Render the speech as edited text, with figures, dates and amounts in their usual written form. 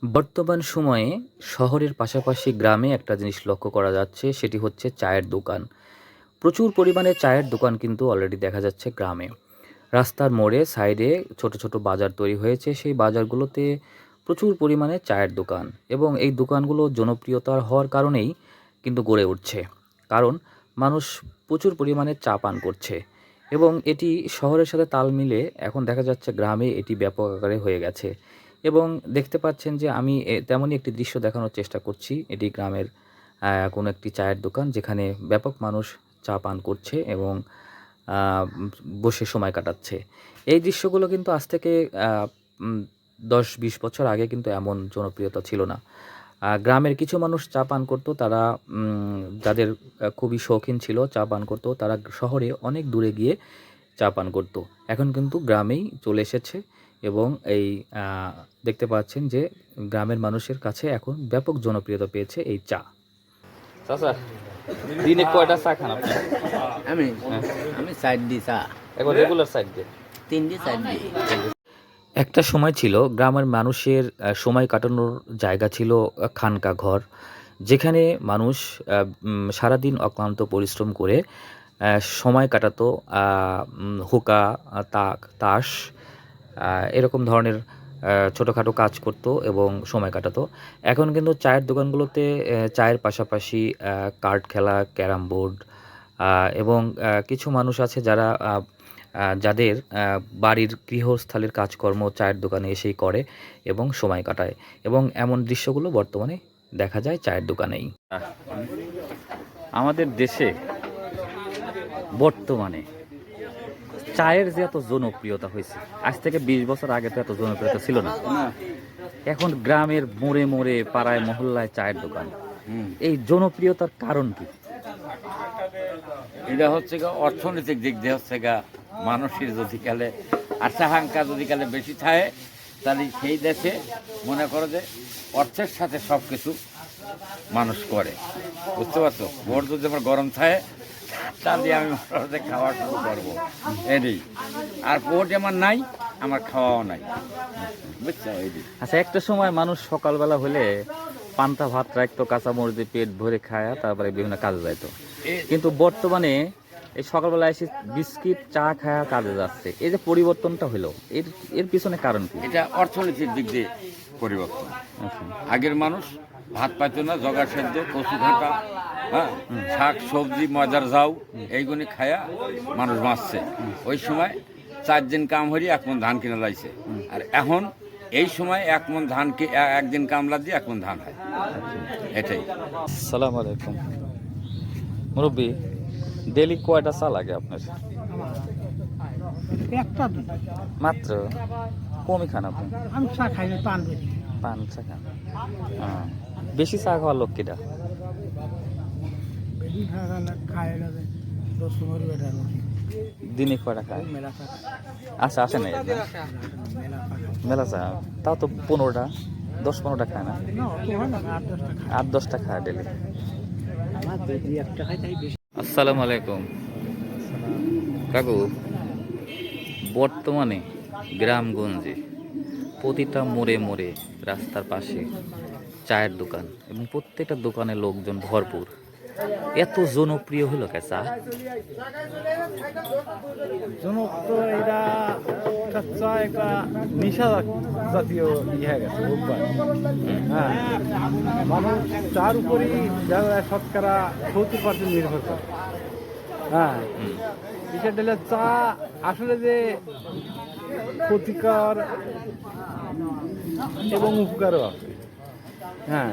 বর্তমান সময়ে শহরের পাশাপাশি গ্রামে একটা জিনিস লক্ষ্য করা যাচ্ছে, সেটি হচ্ছে চায়ের দোকান। প্রচুর পরিমাণে চায়ের দোকান কিন্তু অলরেডি দেখা যাচ্ছে গ্রামে। রাস্তার মোড়ে সাইডে ছোট, ছোট বাজার তৈরি হয়েছে। সেই বাজারগুলোতে প্রচুর পরিমাণে চায়ের দোকান এবং এই দোকানগুলো জনপ্রিয়তা হওয়ার কারণেই কিন্তু গড়ে উঠছে। কারণ মানুষ প্রচুর পরিমাণে চা পান করছে এবং এটি শহরের সাথে তাল মিলে এখন দেখা যাচ্ছে গ্রামে এটি ব্যাপক আকারে হয়ে গেছে। এবং দেখতে পাচ্ছেন যে আমি তেমনই একটি দৃশ্য দেখানোর চেষ্টা করছি। এটি গ্রামের কোনো একটি চায়ের দোকান যেখানে ব্যাপক মানুষ চা পান করছে এবং আ বসে সময় কাটাচ্ছে। এই দৃশ্যগুলো কিন্তু আজ থেকে আ উম ১০-২০ বছর আগে কিন্তু এমন জনপ্রিয়তা ছিল না। গ্রামের কিছু মানুষ চা পান করত, তারা যাদের খুবই শৌখিন ছিল চা পান করত, তারা শহরে অনেক দূরে গিয়ে চা পান করত। এখন কিন্তু গ্রামেই চলে এসেছে এবং এই আ দেখতে পাচ্ছেন যে গ্রামের মানুষের কাছে এখন ব্যাপক জনপ্রিয়তা পেয়েছে এই চা। চাচা, দিনে কয়টা চা খান আপনি? আমি হ্যাঁ, আমি সাইড দিই চা একবার রেগুলার সাইড দিয়ে। ৩ দিই সাইড দিই। একটা সময় ছিল গ্রামের মানুষের সময় কাটানোর জায়গা ছিল খানকা ঘর। যেখানে মানুষ সারাদিন অক্লান্ত পরিশ্রম করে সময় কাটাতো হুকা, তাস এরকম ধরনের ছোটোখাটো কাজ করত এবং সময় কাটাতো। এখন কিন্তু চায়ের দোকানগুলোতে চায়ের পাশাপাশি কার্ড খেলা, ক্যারাম বোর্ড এবং কিছু মানুষ আছে যারা যাদের বাড়ির গৃহস্থালির কাজকর্ম চায়ের দোকানে এসেই করে এবং সময় কাটায় এবং এমন দৃশ্যগুলো বর্তমানে দেখা যায় চায়ের দোকানেই। আমাদের দেশে বর্তমানে চায়ের যে এত জনপ্রিয়তা হয়েছে, আজ থেকে ২০ বছর আগে তো এত জনপ্রিয়তা ছিল না। এখন গ্রামের মোড়ে মোড়ে পাড়ায় মহল্লায় চায়ের দোকান। এই জনপ্রিয়তার কারণ কি? এটা হচ্ছে গা অর্থনৈতিক দিক দিয়ে হচ্ছে গা মানুষের যদি কালে আশাহাঙ্কা যদি কালে বেশি থাকে, তাহলে সেই দেশে মনে করো যে অর্থের সাথে সব কিছু মানুষ করে, বুঝতে পারছো? ভোর যদি আমার গরম থাকে তাহলে আমি মনে খাওয়া শুরু করবো এটাই। আর পোট আমার নাই, আমার খাওয়াও নাই, বুঝছো? এইটাই। আচ্ছা, একটা সময় মানুষ সকালবেলা হলে পান্তা ভাত রাখতো, কাঁচামরিচ দিয়ে পেট ভরে খায়া তারপরে বিভিন্ন কাজে যাইতো। কিন্তু বর্তমানে এই সকালবেলা এসে বিস্কিট চা খায়া কাজে যাচ্ছে। এই যে পরিবর্তনটা হলো, এর এর পিছনে কারণ কি? এটা অর্থনীতির দিক দিয়ে পরিবর্তন। আচ্ছা। আগের মানুষ ভাত পাইতো না, জগা সেদ্ধ, কচু ঘাঁটা, হ্যাঁ, শাক সবজি ময়দার যাও এইগুলি খায়া মানুষ বাঁচছে। ওই সময় 4 দিন কাম হরি 1 মণ ধান কিনা লাইছে। আর এখন এই সময় 1 মণ ধানকে 1 দিন কামলা দিয়ে 1 মণ ধান হয়, এটাই। আসসালামু আলাইকুম মুরব্বী, ডেলি কয়টা চা লাগে আপনার? একটা দিন মাত্র? কমই খান আপনি? আমি চা খাই না, পান বেশি। পান চা খান? বেশি চা খাওয়ার লোক কিটা? বেশি খায় না যে 10 বেটার দিনে কয়টা খায়? মেলা চা খায়। আচ্ছা, আসে না? মেলা চা খায়। মেলা চা তাও তো 15টা 10-15টা খায় না? না, অত হয় না, 8-10টা খায়। 8-10টা খায় ডেলি। আমার যদি একটা খাই তাই বেশি। আসসালামু আলাইকুম কাকু, বর্তমানে গ্রামগঞ্জে প্রতিটা মোড়ে মোড়ে রাস্তার পাশে চায়ের দোকান এবং প্রত্যেকটা দোকানে লোকজন ভরপুর। এত জনপ্রিয় হলো কে চা? জনক তো এটা চা একটা নেশা জাতীয় হয়ে গেছে রোববার। হ্যাঁ, মানুষ চার উপরই যারা শতকরা 70% নির্ভর করে। হ্যাঁ, বিষয়টা হলো চা আসলে যে ক্ষতিকর এবং উপকারও আছে। হ্যাঁ।